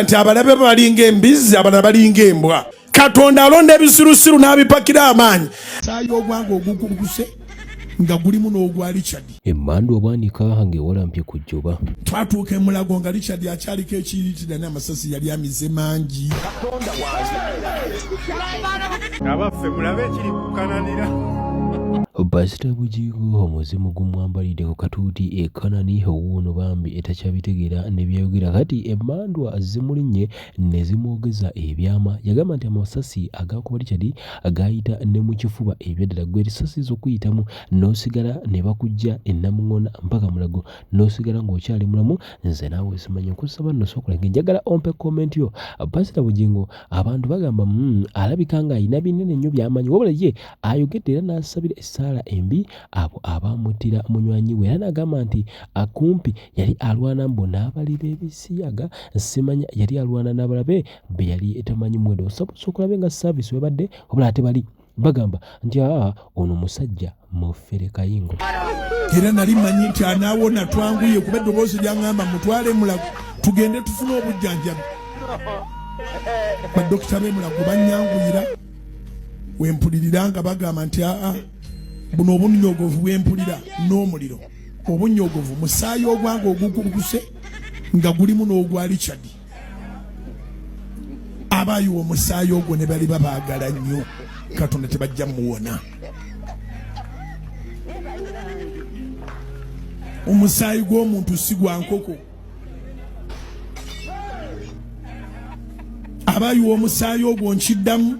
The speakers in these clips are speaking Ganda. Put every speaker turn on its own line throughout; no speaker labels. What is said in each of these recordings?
Nti abalabe balinga embizi abalala balinga embwa. Katonda alonda ebisirusiru n'abipakira amaanyi. Saayo ogwanga ogukuluguse nga gulimu n'ogwa Richard.
Emmandu obwanika ng'ewalampye ku jjoba.
Twatuuka e Mulago nga Richard akyaliko ekiyitira n'amasasi yali amize mangi.
Abaffe mulabe ekiri kukananira.
Pasita Bujigo omuzimu gumwambalidde ku katuuti ekanani owuuno bambi etakyabitegeera ne byayogera kati emmandwa zimulinnye ne zimwogeza ebyama. Yagamba nti amasasi agakuba Richard agayita ne mu kifuba ebyaddala gwe risasi z'okuyitamu n'osigala ne bakujja ennamuŋŋona mpaka Mulago n'osigala ng'okyali mulamu. Nze naawe simanya nkusaba nno sookulange njagala ompe komenti yo. Pasita Bugingo abantu bagamba alabika ng'ayina binene nnyo by'amanyi wabula ye ayogedde era n'asabira essaala embi abo abamuttira munywanyi we. Era n'agamba nti akumpi yali alwana mbo n'abali b'ebisiyaga simanya yali alwana n'abalabe be yali tamanyi mwendo osokolabe nga saavisi webadde wabula ate bali bagamba nti ono musajja mufere kayingo.
Era nali manyi nti anaawona twanguye kuba eddoboozi lyangamba mutwale Mulago tugende tufune obujjanjabi. Badokita b'e Mulago bannyanguyira wempulirira nga bagamba nti buno obunnyogovu bwempulira n'omuliro obunnyogovu musaayi ogwanga ogukuluguse nga gulimu n'ogwa Richard. Abaayiwa omusaayi ogwo ne bali babaagala nnyo Katonda tebajja muwona. Omusaayi gw'omuntu si gwa nkoko. Abaayiwa omusaayi ogwo nkiddamu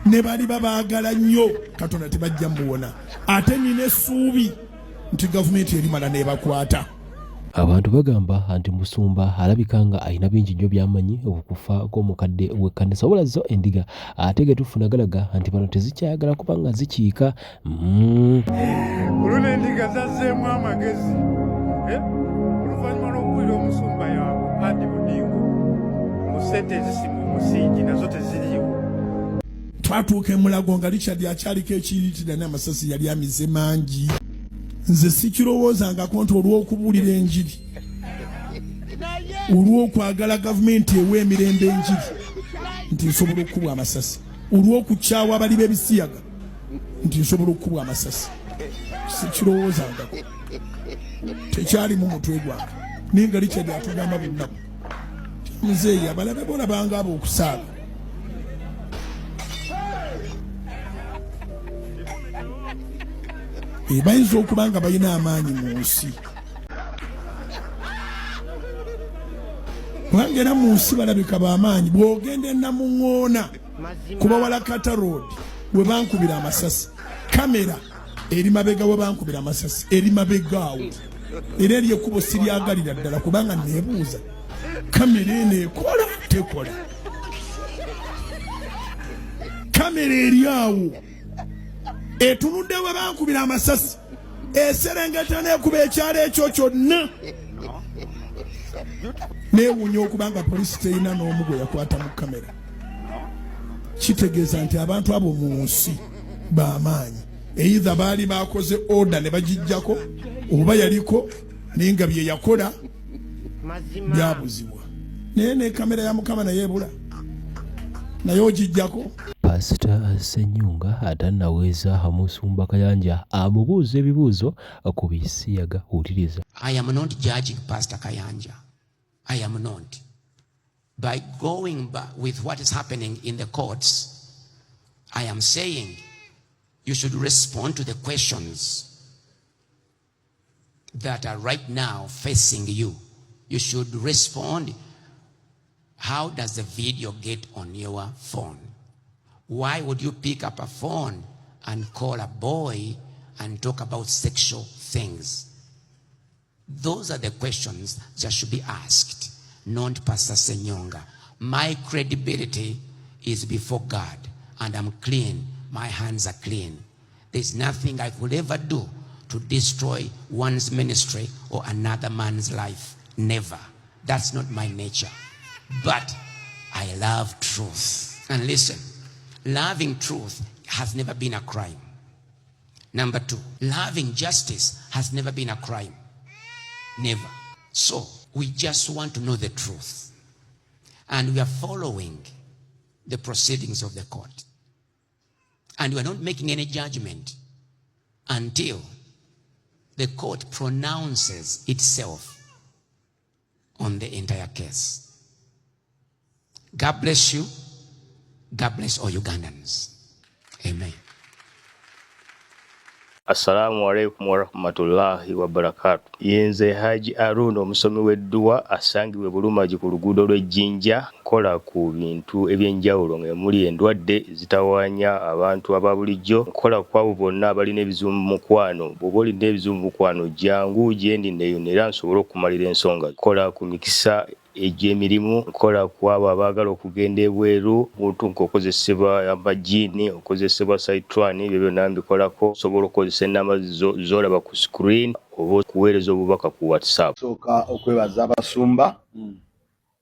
ne bali babaagala nnyo Katonda tebajja muwona. Ate nina essuubi nti gavumenti erimala n'ebakwata.
Abantu bagamba nti Musumba alabika nga alina bingi nnyo by'amanyi okufa kw'omukadde w'ekkanisa wabula zo endiga ate ge tufunagalaga nti bano tezikyayagala kuba nga zikiika.
Olwo n'endiga zazzeemu amagezi oluvannyuma lw'okuwulira Omusumba yaabwe Paddy Budingo mu ssente ezisimu omusingi nazo teziriiwo.
Twatuuka e Mulago nga Richard akyaliko ekiyitira n'amasasi yali amize mangi. Nze sikirowoozangako nti olw'okubuulira enjiri olw'okwagala gavumenti ewa emirembe enjiri nti nsobola okukubwa amasasi, olw'okukyawa abali b'ebisiyaga nti nsobola okukubwa amasasi. Sikirowoozangako, tekyali mu mutwe gwange. Naye nga Richard atugamba buli nnaku muzeeyi abalabe bolabanga abo okusaaga. Bayinza okuba nga balina amaanyi mu nsi. Kubanga era mu nsi balabika b'amaanyi. Bw'ogenda e Namuŋŋoona kuba Walakata Road we bankubira amasasi, kamera eri mabega we bankubira amasasi eri mabega awo. Era eri ekkubo siryagalira ddala kubanga neebuuza kamera eno ekola tekola. Kamera eri awo etunudde we bankubira amasasi eserengeta n'ekuba ekyalo ekyo kyonna. Neewuunya okuba nga poliisi terina n'omu gwe yakwata mu kamera. Kitegeeza nti abantu abo mu nsi b'amaanyi. Either baali bakoze order ne bagijjako oba yaliko naye nga bye yakola byabuzibwa. Naye ne kamera ya Mukama naye ebula naye ogijjako.
Pasita Ssenyunga atannaweeza Musumba Kayanja amubuuza ebibuuzo ku bisiyaga. Wuliriza.
I am not judging Pastor Kayanja. I am not. By going back with what is happening in the courts, I am saying you should respond to the questions that are right now facing you. You should respond. How does the video get on your phone? Why would you pick up a phone and call a boy and talk about sexual things? Those are the questions that should be asked, not Pastor Ssenyonga. My credibility is before God, and I'm clean. My hands are clean. There's nothing I could ever do to destroy one's ministry or another man's life. Never. That's not my nature. But I love truth. And listen, loving truth has never been a crime. Number two, loving justice has never been a crime. Never. So, we just want to know the truth. And we are following the proceedings of the court. And we are not making any judgment until the court pronounces itself on the entire case. God bless you. God bless all Ugandans. Amen.
Assalamu alaikum warahmatullahi wabarakatuh. Yenze Haji Aruno omusomi w'edduwa asangibwe Bulumaji ku luguudo lw'Ejjinja nkola ku bintu ebyenjawulo ng'emuli endwadde zitawaanya abantu aba bulijjo nkola ku abo bonna abalina ebizibu mu mukwano. Bw'oba olina ebizibu mu mukwano jangu gyendi neeyonera nsobole okumalira ensonga. Nkola ku mikisa egy'emirimu, nkola ku abo abaagala okugenda ebweru, omuntu ng'okozesebwa amajiini, okozesebwa saitwani, ebyo byonna mbikolako. Osobola okukozesa ennamba z'olaba ku screen oba okuweereza obubaka ku WhatsApp.
Sooka okwebaza abasumba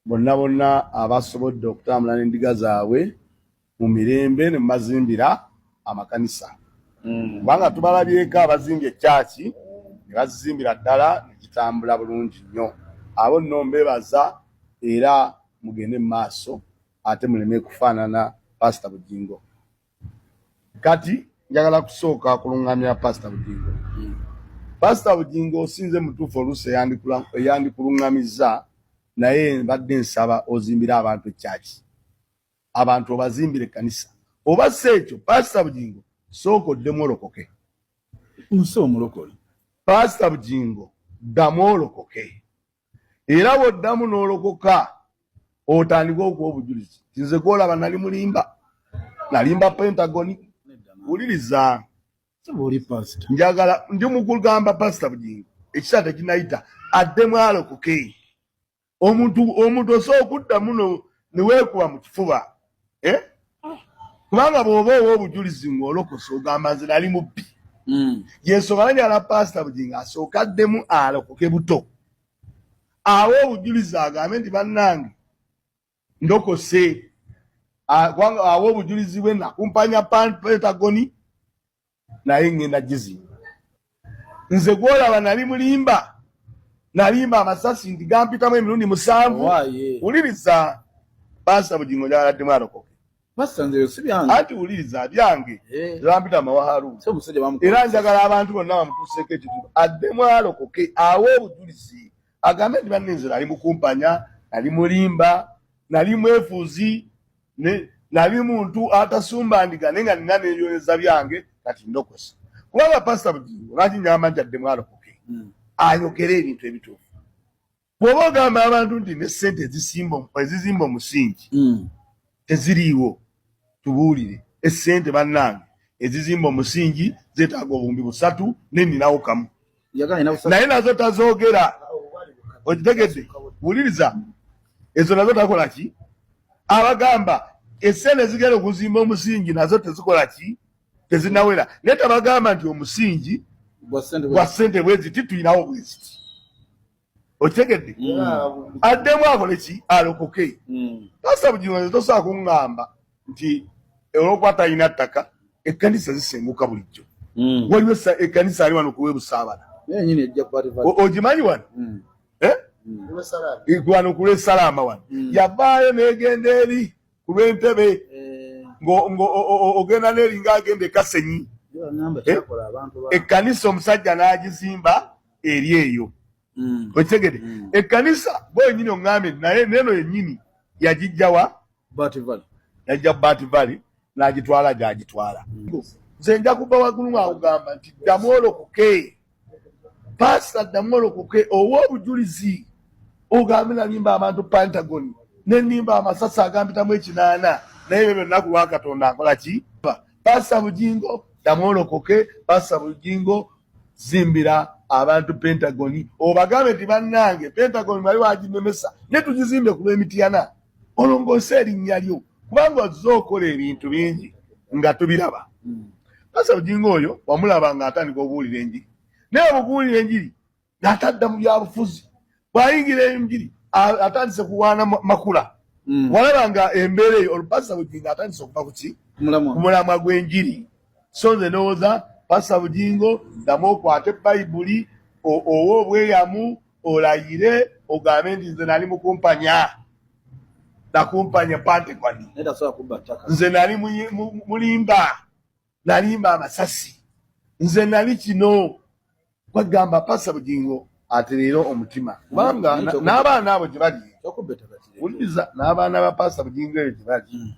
bonna abasobodde okutambula n'endiga zaabwe mu mirembe ne mazimbira amakanisa. Kubanga tubalabyeko abazimbye ekyaki ne bazizimbira ddala ne kitambula bulungi nnyo. Abo nno mbebaza era mugende mu maaso ate muleme kufaanana Pastor Bugingo. Kati njagala kusooka kulungamya Pastor Bugingo. Pastor Bugingo osinze mutuufu oluusi eyandikulungamizza naye mbadde nsaba ozimbira abantu ekyaki. Abantu obazimbire ekkanisa. Oba si ekyo Pastor Bugingo sooka oddemu olokoke.
Nso omulokole.
Pastor Bugingo ddamu olokoke. Era bw'oddamu n'olokoka otandika okuwa obujulizi. Nze gw'olaba nali mulimba. Nalimba Pentagon. Wuliriza.
Soboli Pastor.
Njagala ndi mukugamba Pastor Bugingo. Ekisa tekinayita addemu alokoke. Omuntu osobola okuddamu ne weekuba mu kifuba. Kubanga bw'oba owa obujulizi ng'olokose ogamba nze nali mubbi. Y'ensonga njagala Pastor Bugingo asooka addemu alokoke buto. Awo obujulizi agambe nti bannange ndokose. Awo obujulizi bwe nakumpanya Pentagon naye ngenda gizimba. Nze gw'olaba nali mulimba. Nalimba amasasi nti gampitamu emirundi 7. Wuliriza Pastor Bugingo njagala addemu alokoke.
Pastor nze si byange.
Anti wuliriza byange. Zampita mawaharu. Era njagala abantu bonna bamutuuseeko ekitundu addemu alokoke. Awo obujulizi agambe nti banninze nali mukumpanya, nali mulimba, nali mwefuzi, nali muntu atasumba ndiga nenga nina n'ebyoneza byange kati ndokose. Kubanga Pastor Bugingo lwaki nyamba nti addemu alokoke. Ayogere ebintu ebituufu. Bw'oba ogamba abantu nti ne ssente ezizimba omusingi teziriiwo, tubuulire essente bannange ezizimba omusingi zeetaaga obuwumbi 3 n'enninawo kamu. Naye nazo tazoogera. Okitegedde? Wuliriza. Ezo nazo takola ki? Abagamba essente ezigenda okuzimba omusingi nazo tezikola ki? Tezinawera. Naye tabagamba nti omusingi gwa ssente bweziti tuyinawo bweziti. Okitegedde? Addemu akole ki? Alokoke. Pastor Bugingo tosobola kuŋŋamba nti olwokuba talina ttaka ekkanisa zisenguka bulijjo. Waliwo ekkanisa ali wano kuwe Busaabala. Ogimanyi wano? Wano ku lw'Esalaama wano. Yavaayo n'egenda eri ku lw'Entebe ogenda n'eri ng'agenda e Kasenyi. Ekkanisa omusajja n'agizimba eri eyo. Okitegedde? Ekkanisa bwenyini oŋŋambye naye neno yennyini yagijjawa yajja Bat Valley n'agitwala gy'agitwala. Nze nja kuba waggulu ng'akugamba nti ddamu olokoke. Pastor ddamu olokoke owa obujulizi. Ogambe nalimba abantu Pentagon ne nnimba amasasi agampitamu 8 naye ebyo byonna ku lwa Katonda nkola ki? Pastor Bugingo ddamu olokoke. Pastor Bugingo zimbira abantu Pentagon. Obagambe nti bannange Pentagon bali waginemesa ne tugizimbe ku lw'Emityana. Olongoose erinnya lyo kubanga ozze okola ebintu bingi nga tubiraba. Pastor Bugingo oyo wamulaba ng'atandika okuwulira enjiri. Naye okuwulira enjiri n'atadda mu byabufuzi. Bw'ayingira enjiri atandise kuwaana makula. Walaba nga embeera eyo Pastor Bugingo atandise okuva ku ki? Ku mulamwa gw'enjiri. So nze ndowooza Pastor Bugingo ddamu okwate Bayibuli owo obweyamu olayire ogambe nti nze nali mukumpanya. nakumpanya pante kwani nze nali nalimba amasasi nze nali kino kwagamba Pastor Bugingo ate leero omutima kubanga n'abaana abo gye bali uliza n'abaana ba Pastor Bugingo gye bali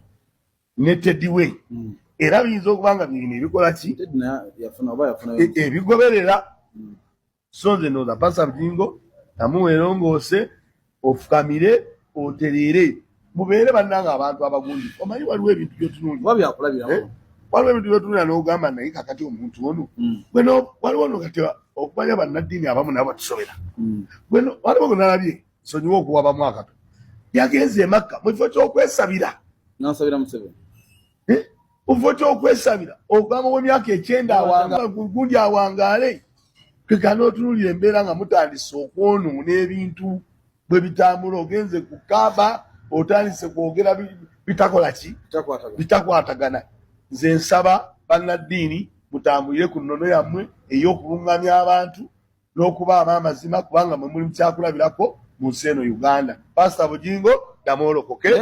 ne Teddy we era biyinza okubanga birina ebikola ki ebigoberera so nze ndowooza Pastor Bugingo namuwerongoose ofukamire otereere mubeere bannanga abantu abagundi omanyi waliwo ebintu byotunuulira waliwo ebintu byotunuulira n'ogamba naye kakati omuntu ono waliwo no kati okumanya bannaddiini abamu nabo batusobera waliwo gonalabye sonyiwa okuwabamu akato yagenze Makka mu kifo ky'okwesabira mu kifo ky'okwesabira ogamba w'emyaka 9 gundi awangaale keka n'otunuulira embeera nga mutandise okwonoona ebintu bwe bitambula ogenze ku Kaaba otandise kwogera bitakola ki bitakwatagana nze nsaba bannaddiini mutambulire ku nnono yammwe ey'okulungamya abantu n'okubaamu amazima kubanga mwe muli kyakulabirako mu nsi eno Uganda. Pastor Bugingo damwolokoke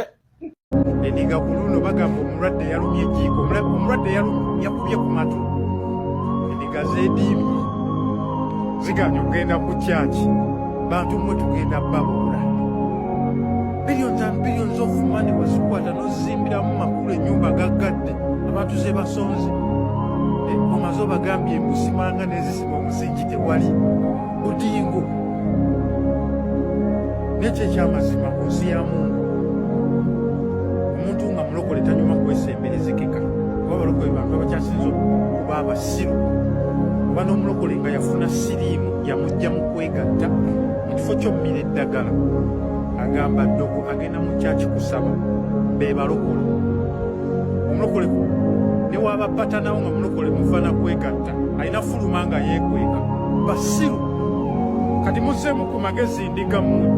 endiga ku luno bagamba omulwadde yalumye ejjiiko omulwadde yakubye ku matu endiga z'eddiini ziganya okugenda ku kyaki bantu mmwe tugenda babuula billions of money wezikwata n'ozizimbiramu makulu ennyumba gaggadde abantu ze basonze omaze obagambye embusimanga n'ezisima omusingi tewali Bugingo nekyo ekyamazima ku nsi ya Mungu omuntu nga mulokole tanyuma kwesemberezekeka kuba abalokole bantu abakyasinza okuba abasiru kuba n'omulokole nga yafuna siriimu yamujja mu kwegatta mu kifo ky'ommira eddagala agamba ddogo agenda mu kyaki kusaba be balokole omulokole ne waaba patanawo nga mulokole muvana kwegatta alina fuluma nga yeekweka basiru kati muzeemu ku magezi ndiga mmwe